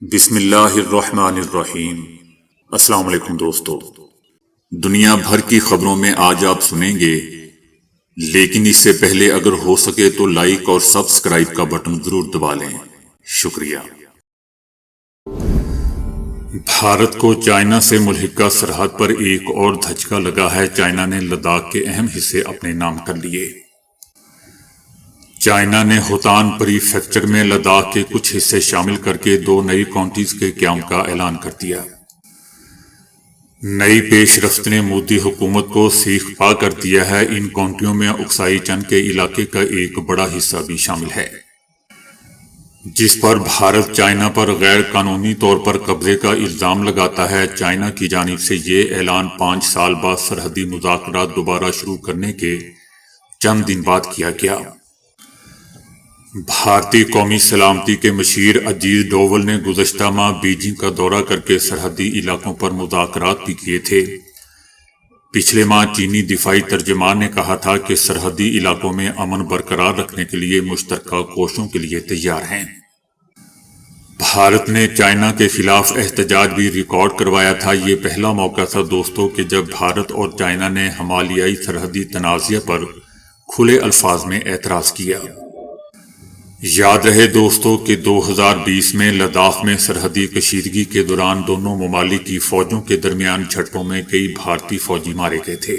بسم اللہ الرحمن الرحیم۔ السلام علیکم دوستو، دنیا بھر کی خبروں میں آج آپ سنیں گے، لیکن اس سے پہلے اگر ہو سکے تو لائک اور سبسکرائب کا بٹن ضرور دبا لیں۔ شکریہ۔ بھارت کو چائنا سے ملحقہ سرحد پر ایک اور دھچکا لگا ہے۔ چائنا نے لداخ کے اہم حصے اپنے نام کر لیے۔ چائنا نے ہوتان پری فیکچر میں لداخ کے کچھ حصے شامل کر کے 2 نئی کاؤنٹیز کے قیام کا اعلان کر دیا۔ نئی پیش رفت نے مودی حکومت کو سیخ پا کر دیا ہے۔ ان کاؤنٹیوں میں اکسائی چن کے علاقے کا ایک بڑا حصہ بھی شامل ہے، جس پر بھارت چائنا پر غیر قانونی طور پر قبضے کا الزام لگاتا ہے۔ چائنا کی جانب سے یہ اعلان 5 سال بعد سرحدی مذاکرات دوبارہ شروع کرنے کے چند دن بعد کیا گیا۔ بھارتی قومی سلامتی کے مشیر اجیت ڈوول نے گزشتہ ماہ بیجنگ کا دورہ کر کے سرحدی علاقوں پر مذاکرات بھی کیے تھے۔ پچھلے ماہ چینی دفاعی ترجمان نے کہا تھا کہ سرحدی علاقوں میں امن برقرار رکھنے کے لیے مشترکہ کوششوں کے لیے تیار ہیں۔ بھارت نے چائنا کے خلاف احتجاج بھی ریکارڈ کروایا تھا۔ یہ پہلا موقع تھا دوستو کہ جب بھارت اور چائنا نے ہمالیائی سرحدی تنازع پر کھلے الفاظ میں اعتراض کیا۔ یاد رہے دوستو کہ 2020 میں لداخ میں سرحدی کشیدگی کے دوران دونوں ممالک کی فوجوں کے درمیان جھڑپوں میں کئی بھارتی فوجی مارے گئے تھے۔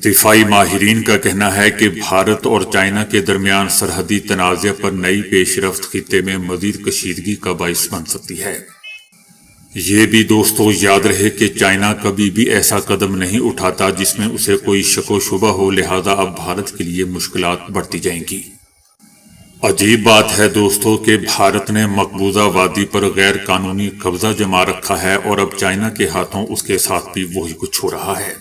دفاعی ماہرین کا کہنا ہے کہ بھارت اور چائنا کے درمیان سرحدی تنازع پر نئی پیش رفت خطے میں مزید کشیدگی کا باعث بن سکتی ہے۔ یہ بھی دوستو یاد رہے کہ چائنا کبھی بھی ایسا قدم نہیں اٹھاتا جس میں اسے کوئی شک و شبہ ہو، لہذا اب بھارت کے لیے مشکلات بڑھتی جائیں گی۔ عجیب بات ہے دوستو کہ بھارت نے مقبوضہ وادی پر غیر قانونی قبضہ جما رکھا ہے اور اب چائنا کے ہاتھوں اس کے ساتھ بھی وہی کچھ ہو رہا ہے۔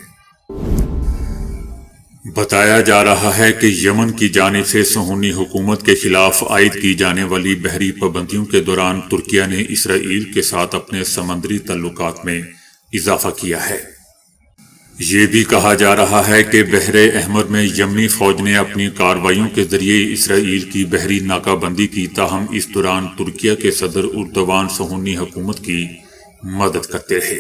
بتایا جا رہا ہے کہ یمن کی جانب سے صہیونی حکومت کے خلاف عائد کی جانے والی بحری پابندیوں کے دوران ترکیہ نے اسرائیل کے ساتھ اپنے سمندری تعلقات میں اضافہ کیا ہے۔ یہ بھی کہا جا رہا ہے کہ بحر احمر میں یمنی فوج نے اپنی کارروائیوں کے ذریعے اسرائیل کی بحری ناکہ بندی کی، تاہم اس دوران ترکیہ کے صدر اردوان صہیونی حکومت کی مدد کرتے رہے۔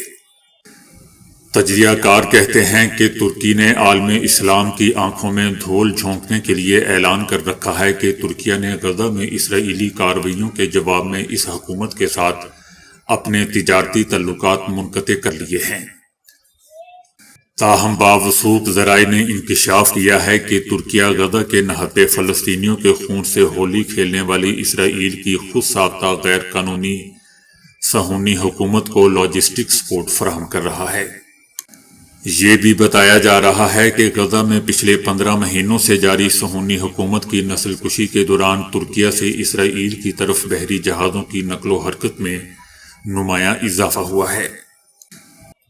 تجزیہ کار کہتے ہیں کہ ترکی نے عالم اسلام کی آنکھوں میں دھول جھونکنے کے لیے اعلان کر رکھا ہے کہ ترکیہ نے غزہ میں اسرائیلی کارروائیوں کے جواب میں اس حکومت کے ساتھ اپنے تجارتی تعلقات منقطع کر لیے ہیں۔ تاہم باوثوق ذرائع نے انکشاف کیا ہے کہ ترکیہ غزہ کے نہتے فلسطینیوں کے خون سے ہولی کھیلنے والی اسرائیل کی خود ساختہ غیر قانونی صہیونی حکومت کو لاجسٹک سپورٹ فراہم کر رہا ہے۔ یہ بھی بتایا جا رہا ہے کہ غزہ میں پچھلے 15 مہینوں سے جاری صہیونی حکومت کی نسل کشی کے دوران ترکیہ سے اسرائیل کی طرف بحری جہازوں کی نقل و حرکت میں نمایاں اضافہ ہوا ہے۔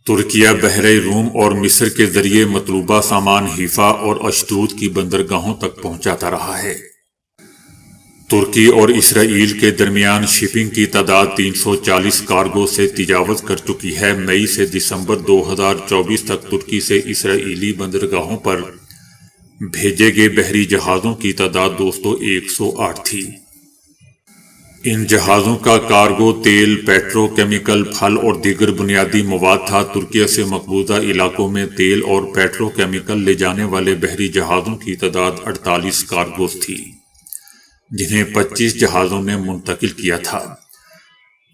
ترکیہ بحر روم اور مصر کے ذریعے مطلوبہ سامان حیفا اور اشدود کی بندرگاہوں تک پہنچاتا رہا ہے۔ ترکی اور اسرائیل کے درمیان شپنگ کی تعداد 340 کارگو سے تجاوز کر چکی ہے۔ مئی سے دسمبر 2024 تک ترکی سے اسرائیلی بندرگاہوں پر بھیجے گئے بحری جہازوں کی تعداد دوستو 108 تھی۔ ان جہازوں کا کارگو تیل، پیٹرو کیمیکل، پھل اور دیگر بنیادی مواد تھا۔ ترکیہ سے مقبوضہ علاقوں میں تیل اور پیٹرو کیمیکل لے جانے والے بحری جہازوں کی تعداد 48 کارگوز تھی، جنہیں 25 جہازوں نے منتقل کیا تھا،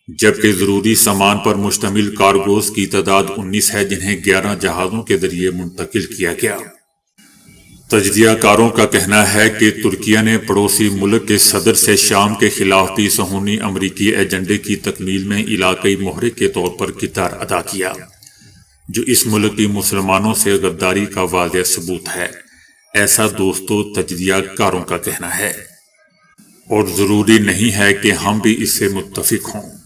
جبکہ ضروری سامان پر مشتمل کارگوز کی تعداد 19 ہے، جنہیں 11 جہازوں کے ذریعے منتقل کیا گیا۔ تجزیہ کاروں کا کہنا ہے کہ ترکیہ نے پڑوسی ملک کے صدر سے شام کے خلاف بھی صہیونی امریکی ایجنڈے کی تکمیل میں علاقائی محرک کے طور پر کردار ادا کیا، جو اس ملک کی مسلمانوں سے غداری کا واضح ثبوت ہے۔ ایسا دوستو تجزیہ کاروں کا کہنا ہے، اور ضروری نہیں ہے کہ ہم بھی اس سے متفق ہوں۔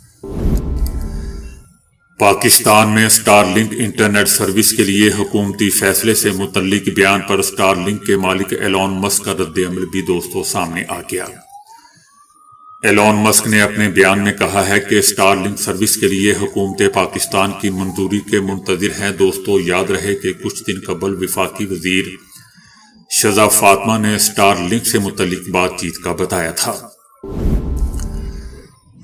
پاکستان میں سٹار لنک انٹرنیٹ سروس کے لیے حکومتی فیصلے سے متعلق بیان پر سٹار لنک کے مالک ایلون مسک کا رد عمل بھی دوستو سامنے آ گیا۔ ایلون مسک نے اپنے بیان میں کہا ہے کہ سٹار لنک سروس کے لیے حکومت پاکستان کی منظوری کے منتظر ہیں۔ دوستو یاد رہے کہ کچھ دن قبل وفاقی وزیر شہزاد فاطمہ نے سٹار لنک سے متعلق بات چیت کا بتایا تھا۔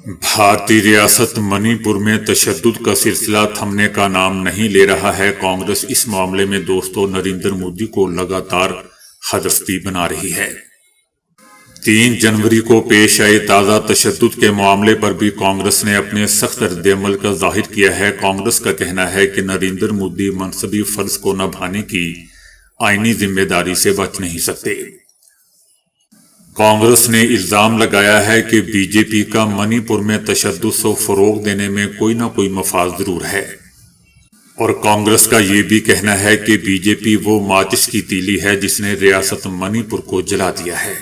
بھارتی ریاست منی پور میں تشدد کا سلسلہ تھمنے کا نام نہیں لے رہا ہے۔ کانگریس اس معاملے میں دوستو نریندر مودی کو لگاتار ہدف بنا رہی ہے۔ 3 جنوری کو پیش آئے تازہ تشدد کے معاملے پر بھی کانگریس نے اپنے سخت رد عمل کا ظاہر کیا ہے۔ کانگریس کا کہنا ہے کہ نریندر مودی منصبی فرض کو نبھانے کی آئینی ذمہ داری سے بچ نہیں سکتے۔ کانگریس نے الزام لگایا ہے کہ بی جے پی کا منی پور میں تشدد کو فروغ دینے میں کوئی نہ کوئی مفاد ضرور ہے، اور کانگریس کا یہ بھی کہنا ہے کہ بی جے پی وہ ماچس کی تیلی ہے جس نے ریاست منی پور کو جلا دیا ہے۔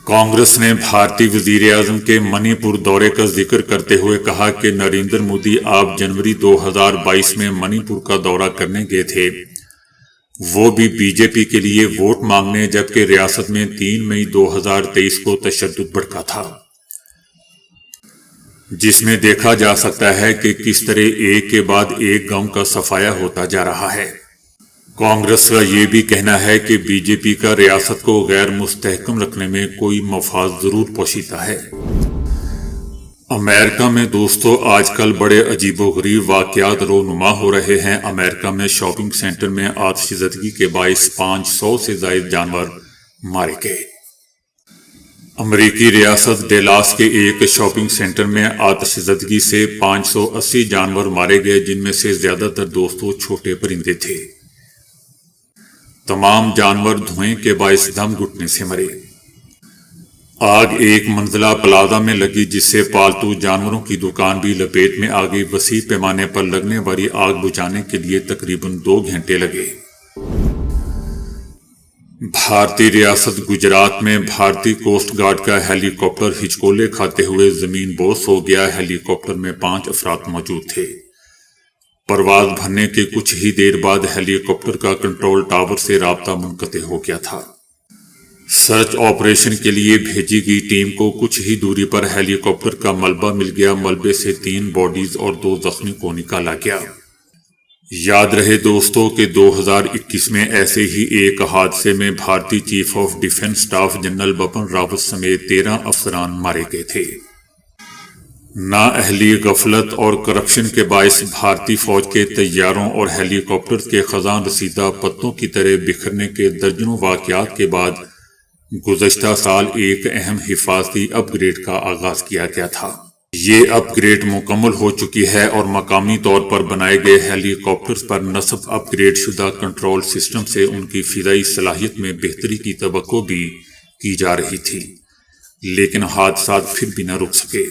کانگریس نے بھارتی وزیر اعظم کے منی پور دورے کا ذکر کرتے ہوئے کہا کہ نریندر مودی آپ جنوری 2022 میں منی پور کا دورہ کرنے گئے تھے، وہ بھی بی جے پی کے لیے ووٹ مانگنے، جبکہ ریاست میں 3 مئی 2023 کو تشدد بھڑکا تھا، جس میں دیکھا جا سکتا ہے کہ کس طرح ایک کے بعد ایک گاؤں کا صفایا ہوتا جا رہا ہے۔ کانگریس کا یہ بھی کہنا ہے کہ بی جے پی کا ریاست کو غیر مستحکم رکھنے میں کوئی مفاد ضرور پوشیدہ ہے۔ امریکہ میں دوستو آج کل بڑے عجیب و غریب واقعات رونما ہو رہے ہیں۔ امریکہ میں شاپنگ سینٹر میں آتش زدگی کے باعث 500 سے زائد جانور مارے گئے۔ امریکی ریاست ڈیلاس کے ایک شاپنگ سینٹر میں آتش زدگی سے 580 جانور مارے گئے، جن میں سے زیادہ تر دوستو چھوٹے پرندے تھے۔ تمام جانور دھوئیں کے باعث دم گھٹنے سے مرے۔ آگ ایک منزلہ پلازہ میں لگی، جس سے پالتو جانوروں کی دکان بھی لپیٹ میں آ گئی۔ وسیع پیمانے پر لگنے والی آگ بجھانے کے لیے تقریباً 2 گھنٹے لگے۔ بھارتی ریاست گجرات میں بھارتی کوسٹ گارڈ کا ہیلی کاپٹر ہچکولے کھاتے ہوئے زمین بوس ہو گیا۔ ہیلی کاپٹر میں 5 افراد موجود تھے۔ پرواز بھرنے کے کچھ ہی دیر بعد ہیلی کاپٹر کا کنٹرول ٹاور سے رابطہ منقطع ہو گیا تھا۔ سرچ آپریشن کے لیے بھیجی گئی ٹیم کو کچھ ہی دوری پر ہیلی کاپٹر کا ملبہ مل گیا۔ ملبے سے 3 باڈیز اور 2 زخمی کو نکالا گیا۔ یاد رہے دوستوں کہ 2021 میں ایسے ہی ایک حادثے میں بھارتی chief of defence staff general Bipin Rawat سمیت 13 افسران مارے گئے تھے۔ نااہلی، غفلت اور کرپشن کے باعث بھارتی فوج کے طیاروں اور ہیلی کاپٹر کے خزاں رسیدہ پتوں کی طرح بکھرنے کے درجنوں واقعات کے بعد گزشتہ سال ایک اہم حفاظتی اپ گریڈ کا آغاز کیا گیا تھا۔ یہ اپ گریڈ مکمل ہو چکی ہے اور مقامی طور پر بنائے گئے ہیلی کاپٹرز پر نصب اپ گریڈ شدہ کنٹرول سسٹم سے ان کی فضائی صلاحیت میں بہتری کی توقع بھی کی جا رہی تھی، لیکن حادثات پھر بھی نہ رک سکے۔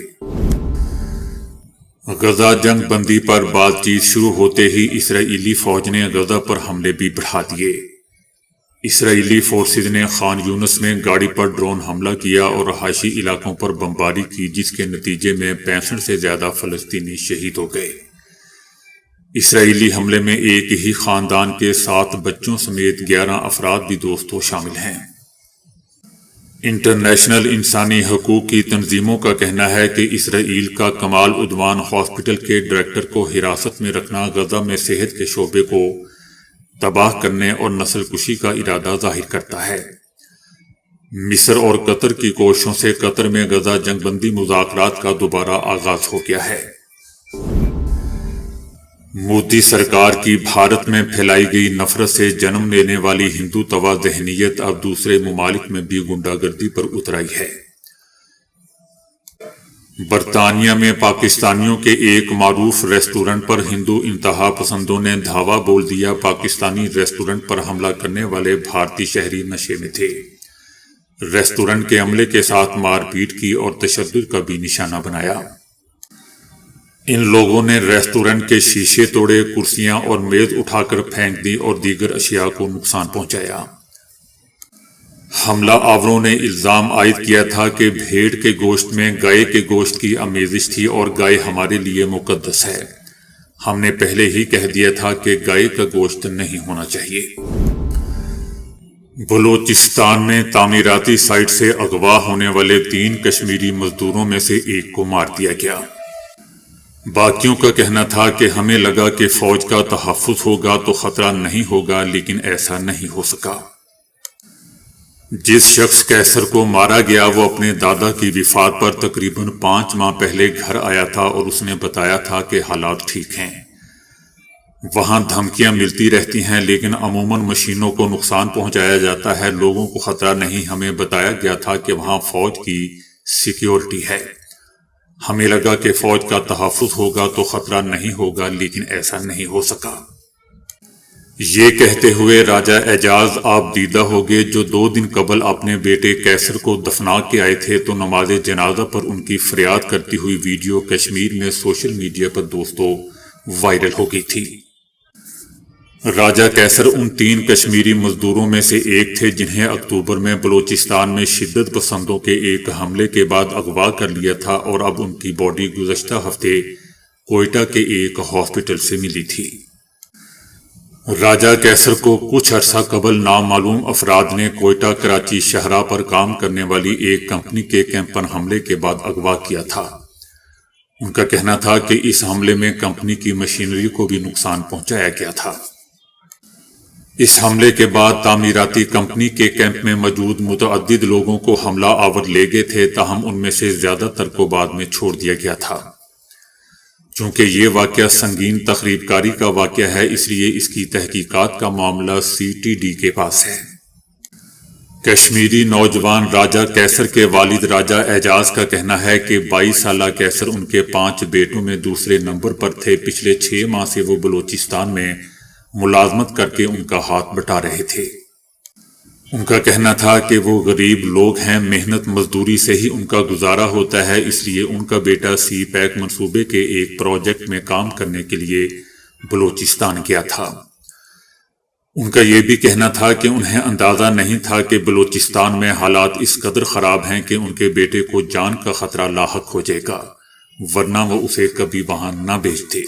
غزہ جنگ بندی پر بات چیت شروع ہوتے ہی اسرائیلی فوج نے غزہ پر حملے بھی بڑھا دیے۔ اسرائیلی فورسز نے خان یونس میں گاڑی پر ڈرون حملہ کیا اور رہائشی علاقوں پر بمباری کی، جس کے نتیجے میں 65 سے زیادہ فلسطینی شہید ہو گئے۔ اسرائیلی حملے میں ایک ہی خاندان کے 7 بچوں سمیت 11 افراد بھی دوستوں شامل ہیں۔ انٹرنیشنل انسانی حقوق کی تنظیموں کا کہنا ہے کہ اسرائیل کا کمال عدوان ہاسپٹل کے ڈائریکٹر کو حراست میں رکھنا غزہ میں صحت کے شعبے کو تباہ کرنے اور نسل کشی کا ارادہ ظاہر کرتا ہے۔ مصر اور قطر کی کوششوں سے قطر میں غزہ جنگ بندی مذاکرات کا دوبارہ آغاز ہو گیا ہے۔ مودی سرکار کی بھارت میں پھیلائی گئی نفرت سے جنم لینے والی ہندو توا ذہنیت اب دوسرے ممالک میں بھی غنڈہ گردی پر اتر آئی ہے۔ برطانیہ میں پاکستانیوں کے ایک معروف ریسٹورنٹ پر ہندو انتہا پسندوں نے دھاوا بول دیا۔ پاکستانی ریسٹورنٹ پر حملہ کرنے والے بھارتی شہری نشے میں تھے، ریسٹورنٹ کے عملے کے ساتھ مار پیٹ کی اور تشدد کا بھی نشانہ بنایا۔ ان لوگوں نے ریسٹورنٹ کے شیشے توڑے، کرسیاں اور میز اٹھا کر پھینک دی اور دیگر اشیاء کو نقصان پہنچایا۔ حملہ آوروں نے الزام عائد کیا تھا کہ بھیڑ کے گوشت میں گائے کے گوشت کی آمیزش تھی اور گائے ہمارے لیے مقدس ہے۔ ہم نے پہلے ہی کہہ دیا تھا کہ گائے کا گوشت نہیں ہونا چاہیے۔ بلوچستان میں تعمیراتی سائٹ سے اغوا ہونے والے 3 کشمیری مزدوروں میں سے ایک کو مار دیا گیا۔ باقیوں کا کہنا تھا کہ ہمیں لگا کہ فوج کا تحفظ ہوگا تو خطرہ نہیں ہوگا، لیکن ایسا نہیں ہو سکا۔ جس شخص کیسر کو مارا گیا وہ اپنے دادا کی وفات پر تقریباً 5 ماہ پہلے گھر آیا تھا اور اس نے بتایا تھا کہ حالات ٹھیک ہیں۔ وہاں دھمکیاں ملتی رہتی ہیں لیکن عموماً مشینوں کو نقصان پہنچایا جاتا ہے، لوگوں کو خطرہ نہیں۔ ہمیں بتایا گیا تھا کہ وہاں فوج کی سیکیورٹی ہے، ہمیں لگا کہ فوج کا تحفظ ہوگا تو خطرہ نہیں ہوگا، لیکن ایسا نہیں ہو سکا۔ یہ کہتے ہوئے راجہ اعجاز آپ دیدہ ہو گئے، جو 2 دن قبل اپنے بیٹے کیسر کو دفنا کے آئے تھے، تو نماز جنازہ پر ان کی فریاد کرتی ہوئی ویڈیو کشمیر میں سوشل میڈیا پر دوستوں وائرل ہو گئی تھی۔ راجہ کیسر ان 3 کشمیری مزدوروں میں سے ایک تھے جنہیں اکتوبر میں بلوچستان میں شدت پسندوں کے ایک حملے کے بعد اغوا کر لیا تھا، اور اب ان کی باڈی گزشتہ ہفتے کوئٹہ کے ایک ہاسپٹل سے ملی تھی۔ راجہ کیسر کو کچھ عرصہ قبل نامعلوم افراد نے کوئٹہ کراچی شاہراہ پر کام کرنے والی ایک کمپنی کے کیمپن حملے کے بعد اغوا کیا تھا۔ ان کا کہنا تھا کہ اس حملے میں کمپنی کی مشینری کو بھی نقصان پہنچایا گیا تھا۔ اس حملے کے بعد تعمیراتی کمپنی کے کیمپ میں موجود متعدد لوگوں کو حملہ آور لے گئے تھے، تاہم ان میں سے زیادہ تر کو بعد میں چھوڑ دیا گیا تھا۔ چونکہ یہ واقعہ سنگین تخریب کاری کا واقعہ ہے، اس لیے اس کی تحقیقات کا معاملہ CTD کے پاس ہے۔ کشمیری نوجوان راجہ کیسر کے والد راجہ اعجاز کا کہنا ہے کہ 22 سالہ کیسر ان کے 5 بیٹوں میں دوسرے نمبر پر تھے۔ پچھلے 6 ماہ سے وہ بلوچستان میں ملازمت کر کے ان کا ہاتھ بٹا رہے تھے۔ ان کا کہنا تھا کہ وہ غریب لوگ ہیں، محنت مزدوری سے ہی ان کا گزارا ہوتا ہے، اس لیے ان کا بیٹا سی پیک منصوبے کے ایک پروجیکٹ میں کام کرنے کے لیے بلوچستان گیا تھا۔ ان کا یہ بھی کہنا تھا کہ انہیں اندازہ نہیں تھا کہ بلوچستان میں حالات اس قدر خراب ہیں کہ ان کے بیٹے کو جان کا خطرہ لاحق ہو جائے گا، ورنہ وہ اسے کبھی وہاں نہ بھیجتے۔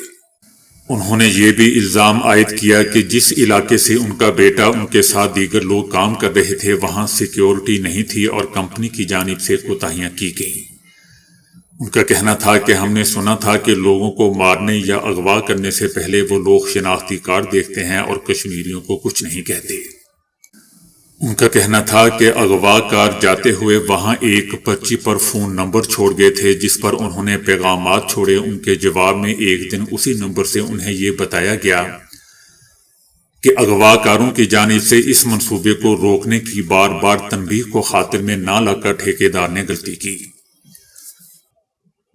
انہوں نے یہ بھی الزام عائد کیا کہ جس علاقے سے ان کا بیٹا ان کے ساتھ دیگر لوگ کام کر رہے تھے وہاں سیکیورٹی نہیں تھی اور کمپنی کی جانب سے کوتاہیاں کی گئیں۔ ان کا کہنا تھا کہ ہم نے سنا تھا کہ لوگوں کو مارنے یا اغوا کرنے سے پہلے وہ لوگ شناختی کارڈ دیکھتے ہیں اور کشمیریوں کو کچھ نہیں کہتے۔ ان کا کہنا تھا کہ اغوا کار جاتے ہوئے وہاں ایک پرچی پر فون نمبر چھوڑ گئے تھے جس پر انہوں نے پیغامات چھوڑے۔ ان کے جواب میں ایک دن اسی نمبر سے انہیں یہ بتایا گیا کہ اغوا کاروں کی جانب سے اس منصوبے کو روکنے کی بار بار تنبیہ کو خاطر میں نہ لا کر ٹھیکیدار نے غلطی کی۔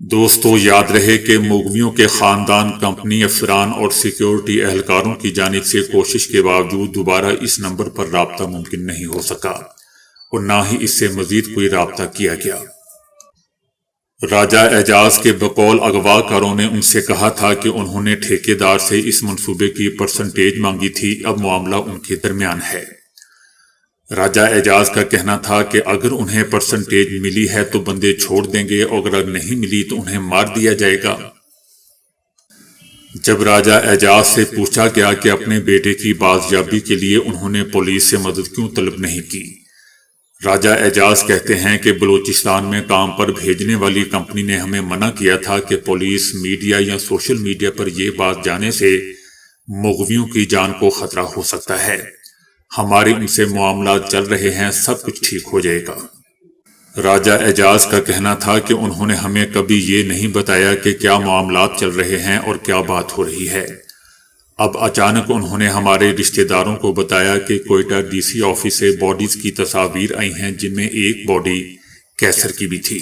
دوستو یاد رہے کہ مغویوں کے خاندان، کمپنی افسران اور سیکیورٹی اہلکاروں کی جانب سے کوشش کے باوجود دوبارہ اس نمبر پر رابطہ ممکن نہیں ہو سکا اور نہ ہی اس سے مزید کوئی رابطہ کیا گیا۔ راجہ اعجاز کے بقول اغوا کاروں نے ان سے کہا تھا کہ انہوں نے ٹھیکیدار سے اس منصوبے کی پرسنٹیج مانگی تھی، اب معاملہ ان کے درمیان ہے۔ راجہ اعجاز کا کہنا تھا کہ اگر انہیں پرسنٹیج ملی ہے تو بندے چھوڑ دیں گے اور اگر نہیں ملی تو انہیں مار دیا جائے گا۔ جب راجہ اعجاز سے پوچھا گیا کہ اپنے بیٹے کی بازیابی کے لیے انہوں نے پولیس سے مدد کیوں طلب نہیں کی، راجہ اعجاز کہتے ہیں کہ بلوچستان میں کام پر بھیجنے والی کمپنی نے ہمیں منع کیا تھا کہ پولیس، میڈیا یا سوشل میڈیا پر یہ بات جانے سے مغویوں کی جان کو خطرہ ہو سکتا ہے۔ ہمارے ان سے معاملات چل رہے ہیں، سب کچھ ٹھیک ہو جائے گا۔ راجہ اعجاز کا کہنا تھا کہ انہوں نے ہمیں کبھی یہ نہیں بتایا کہ کیا معاملات چل رہے ہیں اور کیا بات ہو رہی ہے۔ اب اچانک انہوں نے ہمارے رشتہ داروں کو بتایا کہ کوئٹہ DC آفس سے باڈیز کی تصاویر آئی ہیں جن میں ایک باڈی کیسر کی بھی تھی۔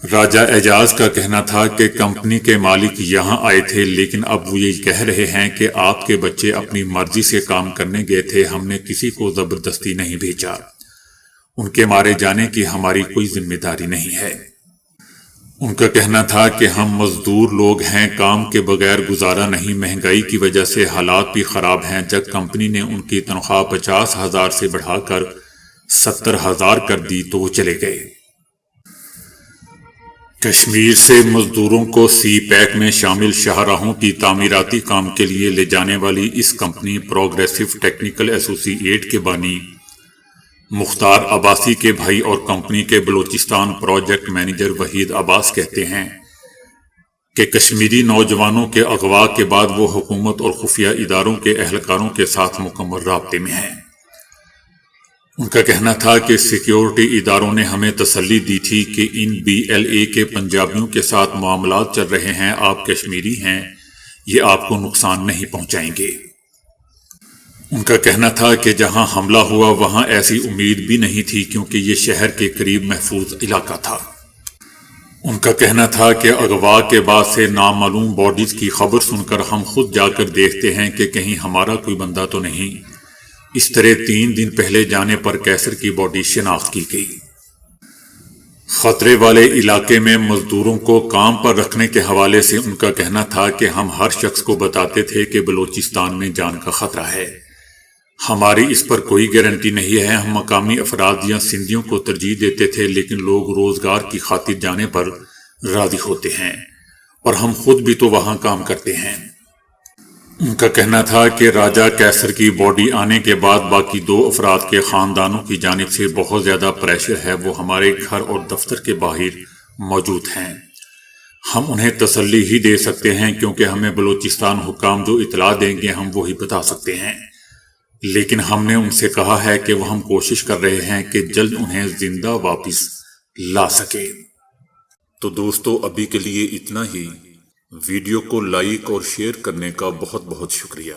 راجہ اعجاز کا کہنا تھا کہ کمپنی کے مالک یہاں آئے تھے لیکن اب وہ یہ کہہ رہے ہیں کہ آپ کے بچے اپنی مرضی سے کام کرنے گئے تھے، ہم نے کسی کو زبردستی نہیں بھیجا، ان کے مارے جانے کی ہماری کوئی ذمہ داری نہیں ہے۔ ان کا کہنا تھا کہ ہم مزدور لوگ ہیں، کام کے بغیر گزارا نہیں، مہنگائی کی وجہ سے حالات بھی خراب ہیں۔ جب کمپنی نے ان کی تنخواہ 50,000 سے بڑھا کر 70,000 کر دی تو وہ چلے گئے۔ کشمیر سے مزدوروں کو سی پیک میں شامل شاہراہوں کی تعمیراتی کام کے لیے لے جانے والی اس کمپنی پروگریسو ٹیکنیکل ایسوسی ایٹ کے بانی مختار عباسی کے بھائی اور کمپنی کے بلوچستان پروجیکٹ مینیجر وحید عباس کہتے ہیں کہ کشمیری نوجوانوں کے اغوا کے بعد وہ حکومت اور خفیہ اداروں کے اہلکاروں کے ساتھ مکمل رابطے میں ہیں۔ ان کا کہنا تھا کہ سیکیورٹی اداروں نے ہمیں تسلی دی تھی کہ ان BLA کے پنجابیوں کے ساتھ معاملات چل رہے ہیں، آپ کشمیری ہیں، یہ آپ کو نقصان نہیں پہنچائیں گے۔ ان کا کہنا تھا کہ جہاں حملہ ہوا وہاں ایسی امید بھی نہیں تھی کیونکہ یہ شہر کے قریب محفوظ علاقہ تھا۔ ان کا کہنا تھا کہ اغوا کے بعد سے نامعلوم باڈیز کی خبر سن کر ہم خود جا کر دیکھتے ہیں کہ کہیں ہمارا کوئی بندہ تو نہیں۔ اس طرح 3 دن پہلے جانے پر کیسر کی باڈی شناخت کی گئی۔ خطرے والے علاقے میں مزدوروں کو کام پر رکھنے کے حوالے سے ان کا کہنا تھا کہ ہم ہر شخص کو بتاتے تھے کہ بلوچستان میں جان کا خطرہ ہے، ہماری اس پر کوئی گارنٹی نہیں ہے۔ ہم مقامی افراد یا سندھیوں کو ترجیح دیتے تھے، لیکن لوگ روزگار کی خاطر جانے پر راضی ہوتے ہیں اور ہم خود بھی تو وہاں کام کرتے ہیں۔ ان کا کہنا تھا کہ راجہ کیسر کی باڈی آنے کے بعد باقی 2 افراد کے خاندانوں کی جانب سے بہت زیادہ پریشر ہے، وہ ہمارے گھر اور دفتر کے باہر موجود ہیں۔ ہم انہیں تسلی ہی دے سکتے ہیں کیونکہ ہمیں بلوچستان حکام جو اطلاع دیں گے ہم وہی بتا سکتے ہیں، لیکن ہم نے ان سے کہا ہے کہ وہ ہم کوشش کر رہے ہیں کہ جلد انہیں زندہ واپس لا سکے۔ تو دوستو ابھی کے لیے اتنا ہی۔ ویڈیو کو لائک اور شیئر کرنے کا بہت بہت شکریہ۔